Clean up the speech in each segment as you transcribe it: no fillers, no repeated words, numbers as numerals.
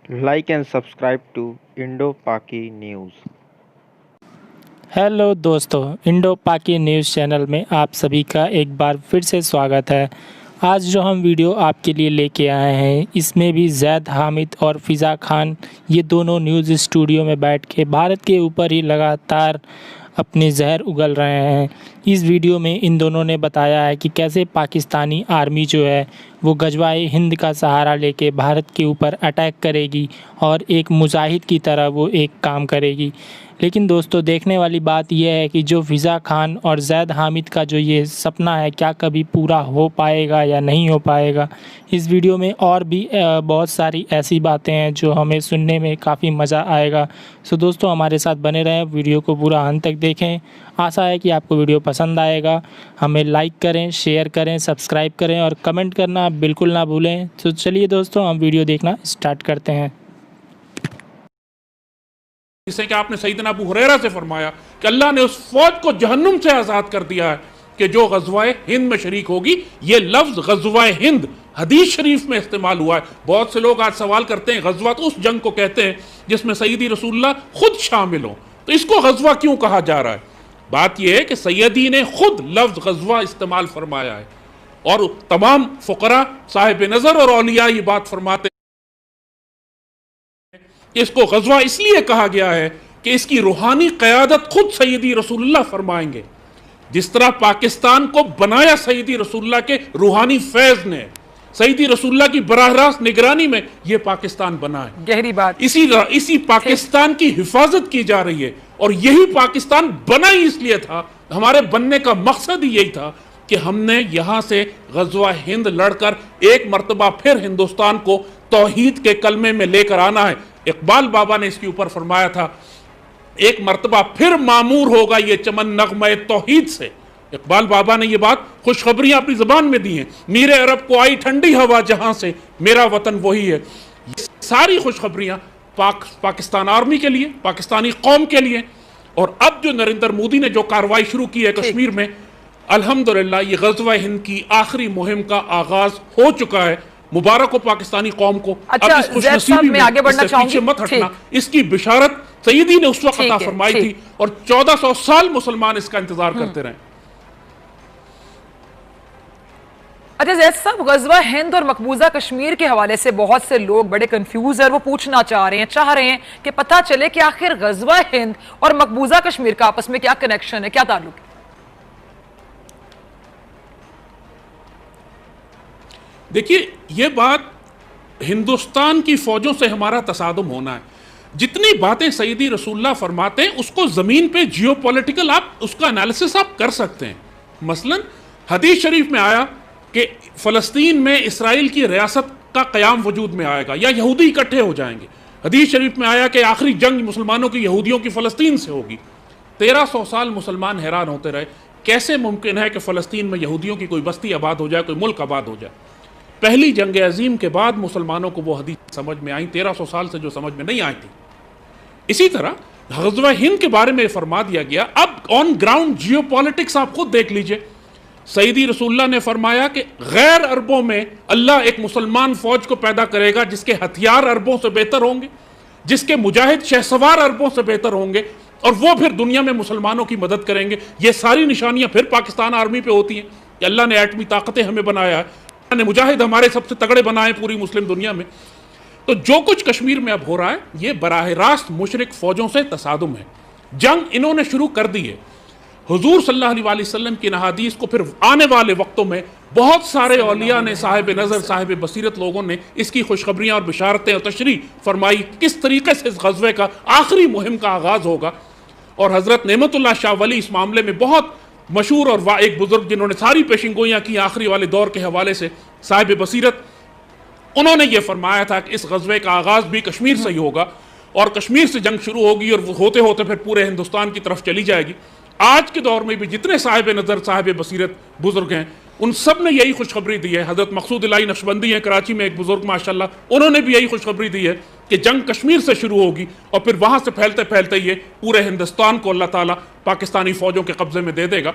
Like and subscribe to Indo-Paki News. Hello दोस्तों, Indo पाकी news channel में आप सभी का एक बार फिर से स्वागत है। आज जो हम वीडियो आपके लिए लेके आए हैं, इसमें भी ज़ैद हामिद और फ़िज़ा खान ये दोनों न्यूज़ स्टूडियो में बैठ के भारत के ऊपर ही लगातार अपने जहर उगल रहे हैं। इस वीडियो में इन दोनों ने बताया है कि कैसे पाकिस्तानी आर्मी जो है वो गजवाए हिंद का सहारा लेके भारत के ऊपर अटैक करेगी और एक मुजाहिद की तरह वो एक काम करेगी। लेकिन दोस्तों, देखने वाली बात यह है कि जो फ़िज़ा खान और ज़ैद हामिद का जो ये सपना है, क्या कभी पूरा हो पाएगा या नहीं हो पाएगा। इस वीडियो में और भी बहुत सारी ऐसी बातें हैं जो हमें सुनने में काफ़ी मज़ा आएगा। सो दोस्तों, हमारे साथ बने रहें, वीडियो को पूरा अंत तक देखें। आशा है कि आपको वीडियो पसंद आएगा। हमें लाइक करें, शेयर करें, सब्सक्राइब करें और कमेंट करना बिल्कुल ना भूलें। तो चलिए दोस्तों, हम वीडियो देखना स्टार्ट करते हैं। जिससे कि आपने सैयदना अबू हुरैरा से फरमाया कि अल्लाह ने उस फौज को जहन्नुम से आज़ाद कर दिया है कि जो गज़वाए हिंद में शरीक होगी। ये लफ्ज़ गज़वाए हिंद हदीस शरीफ में इस्तेमाल हुआ है। बहुत से लोग आज सवाल करते हैं गज़वा तो उस जंग को कहते हैं जिसमें सैयदी रसूलुल्लाह खुद शामिल हो, तो इसको गज़वा क्यों कहा जा रहा है। बात यह है कि सैयदी ने खुद लफ्ज़ गज़वा इस्तेमाल फरमाया है और तमाम फ़ुक़रा साहिब नज़र और औलिया ये बात फरमाते हैं। इसको गज़वा इसलिए कहा गया है कि इसकी रूहानी क़यादत खुद सैयदी रसूलुल्लाह फरमाएंगे। जिस तरह पाकिस्तान को बनाया सैयदी रसूलुल्लाह के रूहानी फैज़ ने, सैयदी रसूलुल्लाह की बराह रास्त निगरानी में यह पाकिस्तान बना है। गहरी बात। इसी पाकिस्तान की हिफाजत की जा रही है और यही पाकिस्तान बना ही इसलिए था, हमारे बनने का मकसद ही यही था कि हमने यहां से गज़वा हिंद लड़कर एक मर्तबा फिर हिंदुस्तान को तौहीद के कलमे में लेकर आना है। इकबाल बाबा ने इसके ऊपर फरमाया था, एक मर्तबा फिर मामूर होगा ये चमन नगमे तौहीद से। इकबाल बाबा ने ये बात खुशखबरियां अपनी ज़बान में दी हैं। मीरे अरब को आई ठंडी हवा जहां से, मेरा वतन वही है। ये सारी खुशखबरियां पाकिस्तान आर्मी के लिए, पाकिस्तानी कौम के लिए। और अब जो नरेंद्र मोदी ने जो कार्रवाई शुरू की है कश्मीर में, अल्हम्दुलिल्लाह ये गज़वा हिंद की आखिरी मुहिम का आगाज हो चुका है। मुबारक हो पाकिस्तानी कौम को। अच्छा, अब इस खुशनसीबी में आगे बढ़ना पीछे मत हटना। इसकी बिशारत सईदी ने उस वक्त अता फरमाई थी और 1400 साल मुसलमान इसका इंतजार करते रहे। अच्छा ज़ैद साहब, गज़वा हिंद और मकबूजा कश्मीर के हवाले से बहुत से लोग बड़े कंफ्यूज है। वो पूछना चाह रहे हैं कि पता चले कि आखिर गज़वा हिंद और मकबूजा कश्मीर का आपस में क्या कनेक्शन है, क्या ताल्लुक है। देखिए, ये बात हिंदुस्तान की फौजों से हमारा तसादुम होना है। जितनी बातें सैयदी रसूलुल्लाह फरमाते हैं उसको जमीन पे जियोपॉलिटिकल आप उसका एनालिसिस आप कर सकते हैं। मसलन हदीस शरीफ में आया कि फ़लस्तीन में इस्राइल की रियासत का क़याम वजूद में आएगा या यहूदी इकट्ठे हो जाएंगे। हदीस शरीफ में आया कि आखिरी जंग मुसलमानों की यहूदियों की फ़लस्तीन से होगी। 1300 साल मुसलमान हैरान होते रहे, कैसे मुमकिन है कि फ़लस्तीन में यहूदियों की कोई बस्ती आबाद हो जाए, कोई मुल्क आबाद हो जाए। पहली जंग अजीम के बाद मुसलमानों को वो हदीस समझ में आई, 1300 साल से जो समझ में नहीं आई थी। इसी तरह गज़वा हिंद के बारे में फरमा दिया गया। अब ऑन ग्राउंड जियोपॉलिटिक्स आप खुद देख लीजिए। सैयदी रसूलुल्लाह ने फरमाया कि गैर अरबों में अल्लाह एक मुसलमान फौज को पैदा करेगा जिसके हथियार अरबों से बेहतर होंगे, जिसके मुजाहिद शहसवार अरबों से बेहतर होंगे और वो फिर दुनिया में मुसलमानों की मदद करेंगे। ये सारी निशानियां फिर पाकिस्तान आर्मी पे होती हैं कि अल्लाह ने एटमी ताकतें हमें बनाया है, ने मुजाहिद हमारे सबसे तगड़े बनाए पूरी मुस्लिम दुनिया में। तो जो कुछ कश्मीर में अब हो रहा है ये बराह रास्त मुशरिक फौजों से तसादुम है। जंग इन्होंने शुरू कर दी है। हुजूर सल्लल्लाहु अलैहि वसल्लम की हदीस को फिर आने वाले वक्तों में बहुत सारे औलिया ने, साहिब नज़र, साहिब बसीरत लोगों ने इसकी खुशखबरियां और बिशारतें और तशरीह फरमाई किस तरीके से इस गज़वे का आखिरी मुहिम का आगाज़ होगा। और हज़रत नेमतुल्लाह शाह वली इस मामले में बहुत मशहूर और एक बुजुर्ग जिन्होंने सारी पेशिंगोइयाँ की आखिरी वाले दौर के हवाले से, साहिब बसीरत, उन्होंने ये फरमाया था कि इस गज़वे का आगाज़ भी कश्मीर से ही होगा और कश्मीर से जंग शुरू होगी और होते होते फिर पूरे हिंदुस्तान की तरफ चली जाएगी। आज के दौर में भी जितने साहिब नज़र, साहिब बसीरत बुजुर्ग हैं, उन सब ने यही खुशखबरी दी है। हज़रत मकसूद इलाही नक्शबंदी हैं कराची में, एक बुजुर्ग माशाल्लाह, उन्होंने भी यही खुशखबरी दी है कि जंग कश्मीर से शुरू होगी और फिर वहाँ से फैलते फैलते ये पूरे हिंदुस्तान को अल्लाह ताला पाकिस्तानी फ़ौजों के कब्ज़े में दे देगा।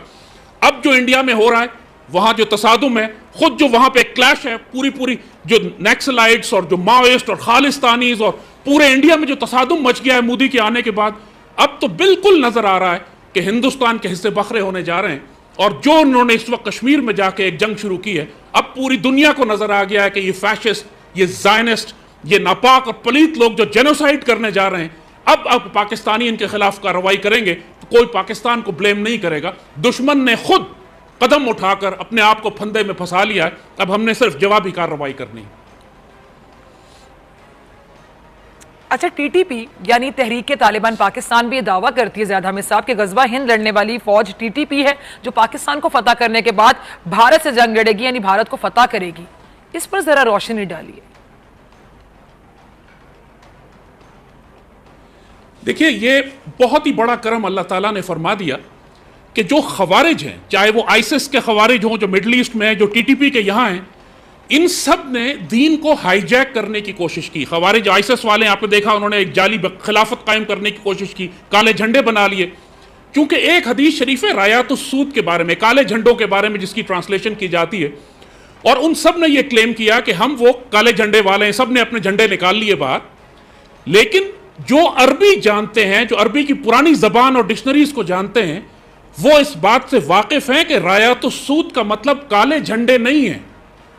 अब जो इंडिया में हो रहा है وہاں جو تصادم ہے، خود جو وہاں پہ ایک کلیش ہے، پوری جو نیکسلائٹس اور جو ماویسٹ اور خالستانیز اور پورے انڈیا میں جو تصادم مچ گیا ہے مودی کے آنے کے بعد، اب تو بالکل نظر آ رہا ہے کہ ہندوستان کے حصے بکھرے ہونے جا رہے ہیں. اور جو انہوں نے اس وقت کشمیر میں جا کے ایک جنگ شروع کی ہے، اب پوری دنیا کو نظر آ گیا ہے کہ یہ فیشسٹ، یہ زائنسٹ، یہ ناپاک اور پلیت لوگ جو جینوسائیڈ کرنے جا رہے ہیں، اب پاکستانی ان کے خلاف کارروائی کریں گے تو کوئی پاکستان کو بلیم نہیں کرے گا. دشمن نے خود قدم اٹھا کر اپنے آپ کو پھندے میں پھنسا لیا ہے، اب ہم نے صرف جوابی کارروائی کرنی ہے. اچھا، ٹی ٹی پی یعنی تحریک طالبان پاکستان بھی یہ دعویٰ کرتی ہے زیاد حامد صاحب کہ غزوہ ہند لڑنے والی فوج ٹی ٹی پی ہے جو پاکستان کو فتح کرنے کے بعد بھارت سے جنگ لڑے گی، یعنی بھارت کو فتح کرے گی. اس پر ذرا روشنی ڈالیے. دیکھیے، یہ بہت ہی بڑا کرم اللہ تعالیٰ نے فرما دیا کہ جو خوارج ہیں، چاہے وہ آئیسس کے خوارج ہوں جو مڈل ایسٹ میں ہیں، جو ٹی ٹی پی کے یہاں ہیں، ان سب نے دین کو ہائی جیک کرنے کی کوشش کی. خوارج آئیسس والے آپ نے دیکھا، انہوں نے ایک جعلی خلافت قائم کرنے کی کوشش کی، کالے جھنڈے بنا لیے. کیونکہ ایک حدیث شریف ہے رایات السود کے بارے میں، کالے جھنڈوں کے بارے میں، جس کی ٹرانسلیشن کی جاتی ہے، اور ان سب نے یہ کلیم کیا کہ ہم وہ کالے جھنڈے والے ہیں، سب نے اپنے جھنڈے نکال لیے باہر. لیکن جو عربی جانتے ہیں، جو عربی کی پرانی زبان اور ڈکشنریز کو جانتے ہیں، وہ اس بات سے واقف ہیں کہ رایات السود کا مطلب کالے جھنڈے نہیں ہیں.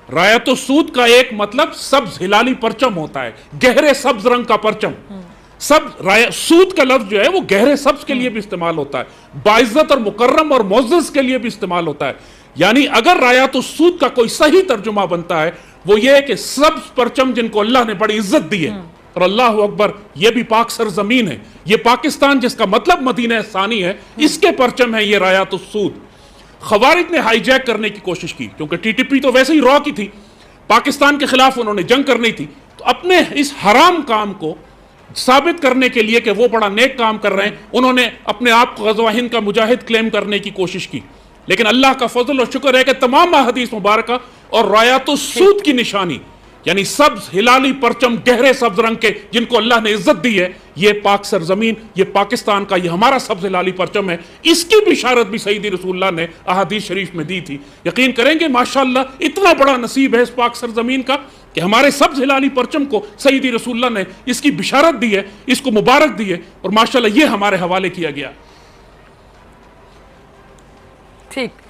رایات السود کا ایک مطلب سبز ہلالی پرچم ہوتا ہے، گہرے سبز رنگ کا پرچم. سود کا لفظ جو ہے وہ گہرے سبز کے لیے بھی استعمال ہوتا ہے، باعزت اور مکرم اور معزز کے لیے بھی استعمال ہوتا ہے. یعنی اگر رایات السود کا کوئی صحیح ترجمہ بنتا ہے وہ یہ ہے کہ سبز پرچم جن کو اللہ نے بڑی عزت دی ہے. اور اللہ اکبر، یہ بھی پاک سرزمین ہے، یہ پاکستان جس کا مطلب مدینہ ثانی ہے، اس کے پرچم ہے یہ رایات السود. خوارج نے ہائی جیک کرنے کی کوشش کی، کیونکہ ٹی ٹی پی تو ویسے ہی را کی تھی، پاکستان کے خلاف انہوں نے جنگ کرنی تھی، تو اپنے اس حرام کام کو ثابت کرنے کے لیے کہ وہ بڑا نیک کام کر رہے ہیں، انہوں نے اپنے آپ کو غزوہ ہند کا مجاہد کلیم کرنے کی کوشش کی. لیکن اللہ کا فضل اور شکر ہے کہ تمام احادیث مبارکہ اور رایات السود کی نشانی، یعنی سبز ہلالی پرچم گہرے سبز رنگ کے جن کو اللہ نے عزت دی ہے، یہ پاک سرزمین، یہ پاکستان کا، یہ ہمارا سبز ہلالی پرچم ہے. اس کی بشارت بھی سیدی رسول اللہ نے احادیث شریف میں دی تھی. یقین کریں گے ماشاءاللہ اتنا بڑا نصیب ہے اس پاک سرزمین کا کہ ہمارے سبز ہلالی پرچم کو سیدی رسول اللہ نے اس کی بشارت دی ہے، اس کو مبارک دی ہے، اور ماشاءاللہ یہ ہمارے حوالے کیا گیا. ٹھیک،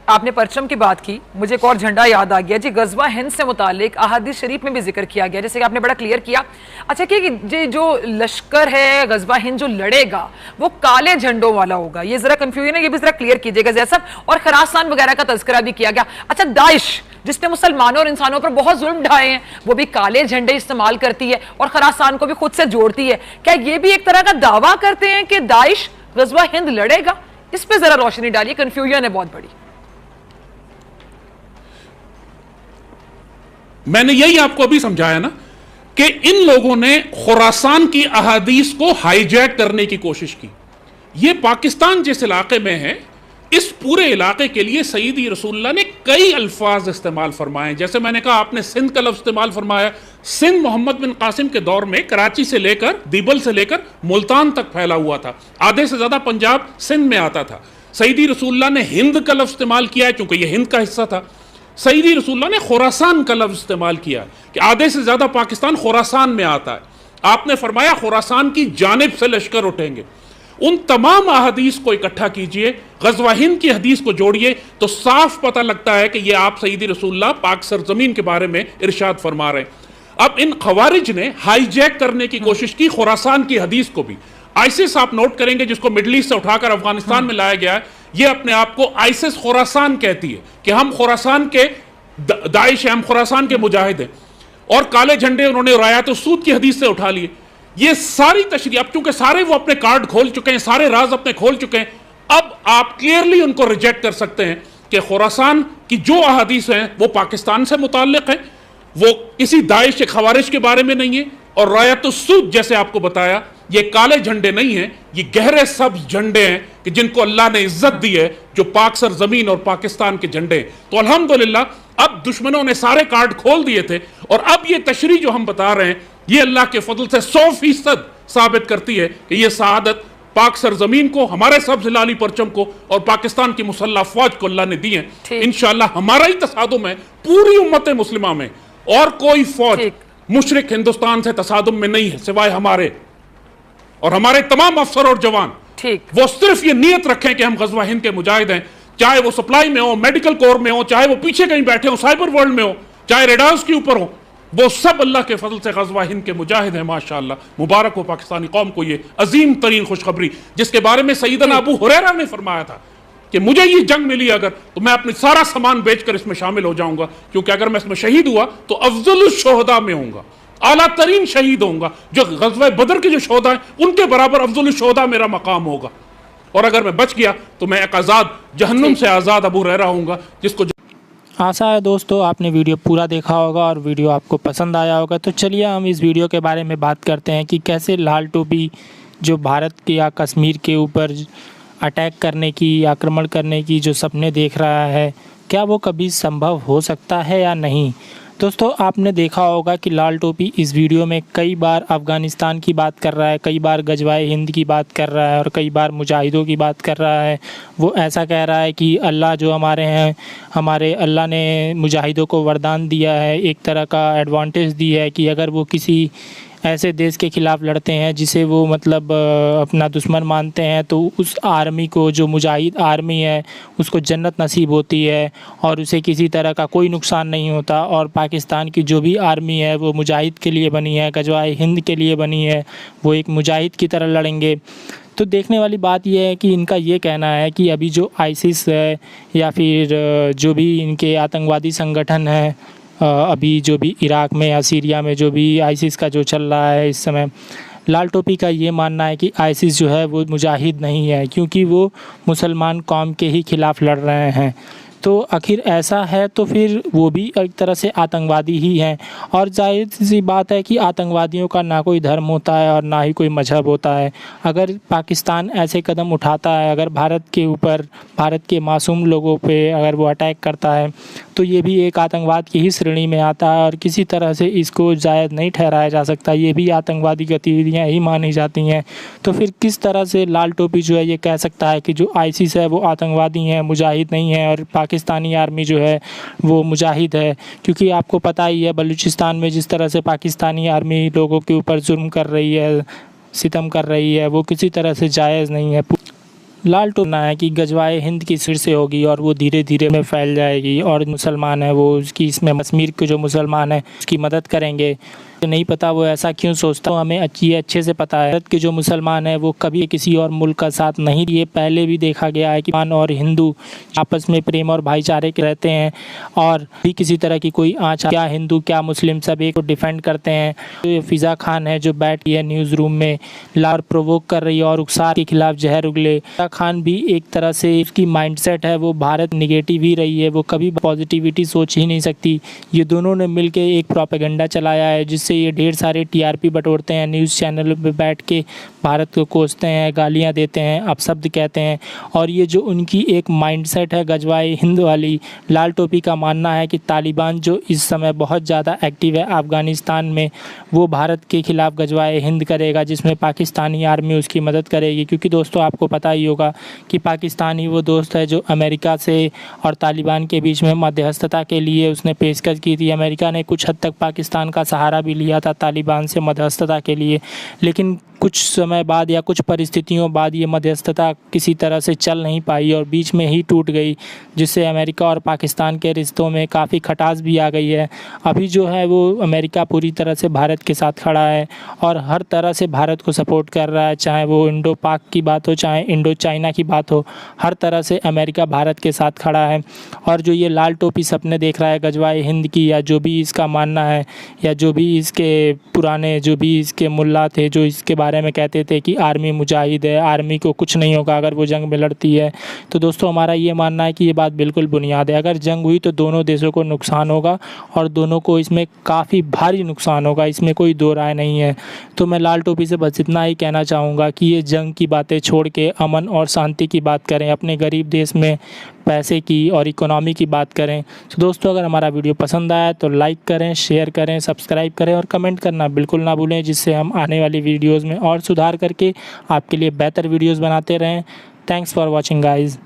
آپ نے پرچم کی بات کی، مجھے ایک اور جھنڈا یاد آ گیا جی. غزوہ ہند سے متعلق احادیث شریف میں بھی ذکر کیا گیا، جیسے کہ آپ نے بڑا کلیئر کیا. اچھا کہ جو لشکر ہے غزوہ ہند جو لڑے گا وہ کالے جھنڈوں والا ہوگا، یہ ذرا کنفیوژن ہے، یہ بھی ذرا کلیئر کیجئے گا جیسا. اور خراسان وغیرہ کا تذکرہ بھی کیا گیا. اچھا، داعش جس نے مسلمانوں اور انسانوں پر بہت ظلم ڈھائے ہیں، وہ بھی کالے جھنڈے استعمال کرتی ہے اور خراسان کو بھی خود سے جوڑتی ہے. کیا یہ بھی ایک طرح کا دعویٰ کرتے ہیں کہ داعش غزوہ ہند لڑے گا؟ اس پہ ذرا روشنی ڈالیے، کنفیوژن ہے بہت بڑی. میں نے یہی آپ کو ابھی سمجھایا نا کہ ان لوگوں نے خراسان کی احادیث کو ہائی جیک کرنے کی کوشش کی. یہ پاکستان جس علاقے میں ہے، اس پورے علاقے کے لیے سیدی رسول اللہ نے کئی الفاظ استعمال فرمائے. جیسے میں نے کہا، آپ نے سندھ کا لفظ استعمال فرمایا. سندھ محمد بن قاسم کے دور میں کراچی سے لے کر دیبل سے لے کر ملتان تک پھیلا ہوا تھا. آدھے سے زیادہ پنجاب سندھ میں آتا تھا. سیدی رسول اللہ نے ہند کا لفظ استعمال کیا ہے چونکہ یہ ہند کا حصہ تھا. سیدی رسول اللہ نے خراسان کا لفظ استعمال کیا کہ آدھے سے زیادہ پاکستان خراسان میں آتا ہے. آپ نے فرمایا خراسان کی جانب سے لشکر اٹھیں گے. ان تمام احادیث کو اکٹھا کیجئے، غزوہ ہند کی حدیث کو جوڑیے تو صاف پتہ لگتا ہے کہ یہ آپ سیدی رسول اللہ پاک سرزمین کے بارے میں ارشاد فرما رہے ہیں. اب ان خوارج نے ہائی جیک کرنے کی کوشش کی خراسان کی حدیث کو بھی. آئسس آپ نوٹ کریں گے، جس کو مڈل ایسٹ سے اٹھا کر افغانستان میں لایا گیا ہے، یہ اپنے آپ کو آئسس خراسان کہتی ہے کہ ہم خراسان کے داعش ہیں، ہم خراسان کے مجاہد ہیں. اور کالے جھنڈے انہوں نے رایات السود کی حدیث سے اٹھا لیے. یہ ساری تشریح، اب چونکہ سارے وہ اپنے کارڈ کھول چکے ہیں، سارے راز اپنے کھول چکے ہیں، اب آپ کلیئرلی ان کو ریجیکٹ کر سکتے ہیں کہ خراسان کی جو احادیث ہیں وہ پاکستان سے متعلق ہیں، وہ کسی داعش کے خوارج کے بارے میں نہیں ہے. اور رایات السود جیسے آپ کو بتایا، یہ کالے جھنڈے نہیں ہیں، یہ گہرے سبز جھنڈے ہیں کہ جن کو اللہ نے عزت دی ہے، جو پاک سرزمین اور پاکستان کے جھنڈے ہیں. تو الحمدللہ اب دشمنوں نے سارے کارڈ کھول دیے تھے، اور اب یہ تشریح جو ہم بتا رہے ہیں یہ اللہ کے فضل سے 100% ثابت کرتی ہے کہ یہ سعادت पाक सरजमीन को, हमारे सब्ज लाली परचम को और पाकिस्तान की मुसल्लह फौज को अल्लाह ने दी है। इंशाअल्लाह हमारा ही तसादुम है पूरी उम्मत मुस्लिमा में, और कोई फौज मुशरिक हिंदुस्तान से तसादुम में नहीं है सिवाय हमारे। और हमारे तमाम अफसर और जवान वो सिर्फ ये नियत रखें कि हम गज़वा हिंद के मुजाहिद हैं, चाहे वो सप्लाई में हो, मेडिकल कोर में हो, चाहे वो पीछे कहीं बैठे हो, साइबर वर्ल्ड में हो, चाहे रेडार्स के ऊपर हो, वो सब अल्लाह के फजल से गज़वा हिंद के मुजाहिद हैं माशाअल्लाह। मुबारक हो पाकिस्तानी कौम को ये अजीम तरीन खुशखबरी, जिसके बारे में सैयदना अबू हुरैरा ने फरमाया था कि मुझे ये जंग मिली अगर, तो मैं अपने सारा सामान बेचकर इसमें शामिल हो जाऊंगा, क्योंकि अगर मैं इसमें शहीद हुआ तो अफजल शुहदा में होऊंगा, आला तरीन शहीद होऊंगा। जो गज़वा बदर के जो शोहदा हैं उनके बराबर अफजल शुहदा मेरा मकाम होगा। और अगर मैं बच गया तो मैं एक आज़ाद, जहन्नुम से आज़ाद अबू हुरैरा होऊंगा, जिसको आशा है दोस्तों आपने वीडियो पूरा देखा होगा और वीडियो आपको पसंद आया होगा। तो चलिए हम इस वीडियो के बारे में बात करते हैं कि कैसे लाल टोपी जो भारत के या कश्मीर के ऊपर अटैक करने की, आक्रमण करने की जो सपने देख रहा है, क्या वो कभी संभव हो सकता है या नहीं। दोस्तों आपने देखा होगा कि लाल टोपी इस वीडियो में कई बार अफ़गानिस्तान की बात कर रहा है, कई बार गज़वाए हिंद की बात कर रहा है और कई बार मुजाहिदों की बात कर रहा है। वो ऐसा कह रहा है कि अल्लाह जो हमारे हैं, हमारे अल्लाह ने मुजाहिदों को वरदान दिया है, एक तरह का एडवांटेज दी है कि अगर वो किसी ऐसे देश के ख़िलाफ़ लड़ते हैं जिसे वो मतलब अपना दुश्मन मानते हैं, तो उस आर्मी को, जो मुजाहिद आर्मी है, उसको जन्नत नसीब होती है और उसे किसी तरह का कोई नुकसान नहीं होता। और पाकिस्तान की जो भी आर्मी है वो मुजाहिद के लिए बनी है, गज़वाए हिंद के लिए बनी है, वो एक मुजाहिद की तरह लड़ेंगे। तो देखने वाली बात यह है कि इनका ये कहना है कि अभी जो आईसिस है या फिर जो भी इनके आतंकवादी संगठन है, अभी जो भी इराक़ में या सीरिया में जो भी आईसिस का जो चल रहा है इस समय, लाल टोपी का ये मानना है कि आईसिस जो है वो मुजाहिद नहीं है, क्योंकि वो मुसलमान कौम के ही ख़िलाफ़ लड़ रहे हैं। तो आखिर ऐसा है तो फिर वो भी एक तरह से आतंकवादी ही हैं। और जाहिर सी बात है कि आतंकवादियों का ना कोई धर्म होता है और ना ही कोई मजहब होता है। अगर पाकिस्तान ऐसे कदम उठाता है, अगर भारत के ऊपर, भारत के मासूम लोगों पे अगर वो अटैक करता है, तो ये भी एक आतंकवाद की ही श्रेणी में आता है और किसी तरह से इसको जायज़ नहीं ठहराया जा सकता। ये भी आतंकवादी गतिविधियाँ ही मानी जाती हैं। तो फिर किस तरह से लाल टोपी जो है ये कह सकता है कि जो आईसिस है वो आतंकवादी हैं, मुजाहिद नहीं है, और पाकिस्तानी आर्मी जो है वो मुजाहिद है। क्योंकि आपको पता ही है बलूचिस्तान में जिस तरह से पाकिस्तानी आर्मी लोगों के ऊपर जुल्म कर रही है, सितम कर रही है, वो किसी तरह से जायज़ नहीं है। लाल टोपी है कि गज़वाए हिंद की फिर से होगी और वो धीरे धीरे में फैल जाएगी और मुसलमान है वो उसकी, इसमें कश्मीर के जो मुसलमान हैं उसकी मदद करेंगे। नहीं पता वो ऐसा क्यों सोचता है, हमें ये अच्छे से पता है भारत के जो मुसलमान हैं वो कभी किसी और मुल्क का साथ नहीं दिए। पहले भी देखा गया है कि मुसलमान और हिंदू आपस में प्रेम और भाईचारे के रहते हैं और भी किसी तरह की कोई आँच, क्या हिंदू क्या मुस्लिम, सब एक को डिफेंड करते हैं। तो फ़िज़ा खान है जो बैठी है न्यूज़ रूम में, लार प्रोवोक कर रही है और उकसार के खिलाफ जहर उगले। फ़िज़ा खान भी एक तरह से उसकी माइंडसेट है वो भारत निगेटिव ही रही है, वो कभी पॉजिटिविटी सोच ही नहीं सकती। ये दोनों ने मिलकर एक प्रोपेगेंडा चलाया है जिससे ये ढेर सारे टीआरपी बटोरते हैं, न्यूज़ चैनल पे बैठ के भारत को कोसते हैं, गालियां देते हैं, अपशब्द कहते हैं। और ये जो उनकी एक माइंडसेट है गज़वाए हिंद वाली, लाल टोपी का मानना है कि तालिबान जो इस समय बहुत ज़्यादा एक्टिव है अफ़गानिस्तान में, वो भारत के ख़िलाफ़ गज़वाए हिंद करेगा, जिसमें पाकिस्तानी आर्मी उसकी मदद करेगी। क्योंकि दोस्तों आपको पता ही होगा कि पाकिस्तान ही वो दोस्त है जो अमेरिका से और तालिबान के बीच में मध्यस्थता के लिए उसने पेशकश की थी। अमेरिका ने कुछ हद तक पाकिस्तान का सहारा भी लिया था तालिबान से मध्यस्थता के लिए, लेकिन कुछ समय बाद या कुछ परिस्थितियों बाद ये मध्यस्थता किसी तरह से चल नहीं पाई और बीच में ही टूट गई, जिससे अमेरिका और पाकिस्तान के रिश्तों में काफ़ी खटास भी आ गई है। अभी जो है वो अमेरिका पूरी तरह से भारत के साथ खड़ा है और हर तरह से भारत को सपोर्ट कर रहा है, चाहे वो इंडो पाक की बात हो, चाहे इंडो चाइना की बात हो, हर तरह से अमेरिका भारत के साथ खड़ा है। और जो ये लाल टोपी सपने देख रहा है गज़वाए हिंद की, या जो भी इसका मानना है, या जो भी इसके पुराने जो भी इसके मुल्ला थे जो इसके बारे में कहते थे कि आर्मी मुजाहिद है, आर्मी को कुछ नहीं होगा अगर वो जंग में लड़ती है, तो दोस्तों हमारा ये मानना है कि ये बात बिल्कुल बुनियाद है। अगर जंग हुई तो दोनों देशों को नुकसान होगा और दोनों को इसमें काफ़ी भारी नुकसान होगा, इसमें कोई दो राय नहीं है। तो मैं लाल टोपी से बस इतना ही कहना चाहूँगा कि ये जंग की बातें छोड़ के अमन और शांति की बात करें, अपने गरीब देश में پیسے کی اور اکنامی کی بات کریں۔ تو دوستو اگر ہمارا ویڈیو پسند آیا تو لائک کریں، شیئر کریں، سبسکرائب کریں اور کمنٹ کرنا بالکل نہ بھولیں، جس سے ہم آنے والی ویڈیوز میں اور سدھار کر کے آپ کے لیے بہتر ویڈیوز بناتے رہیں۔ Thanks for watching guys.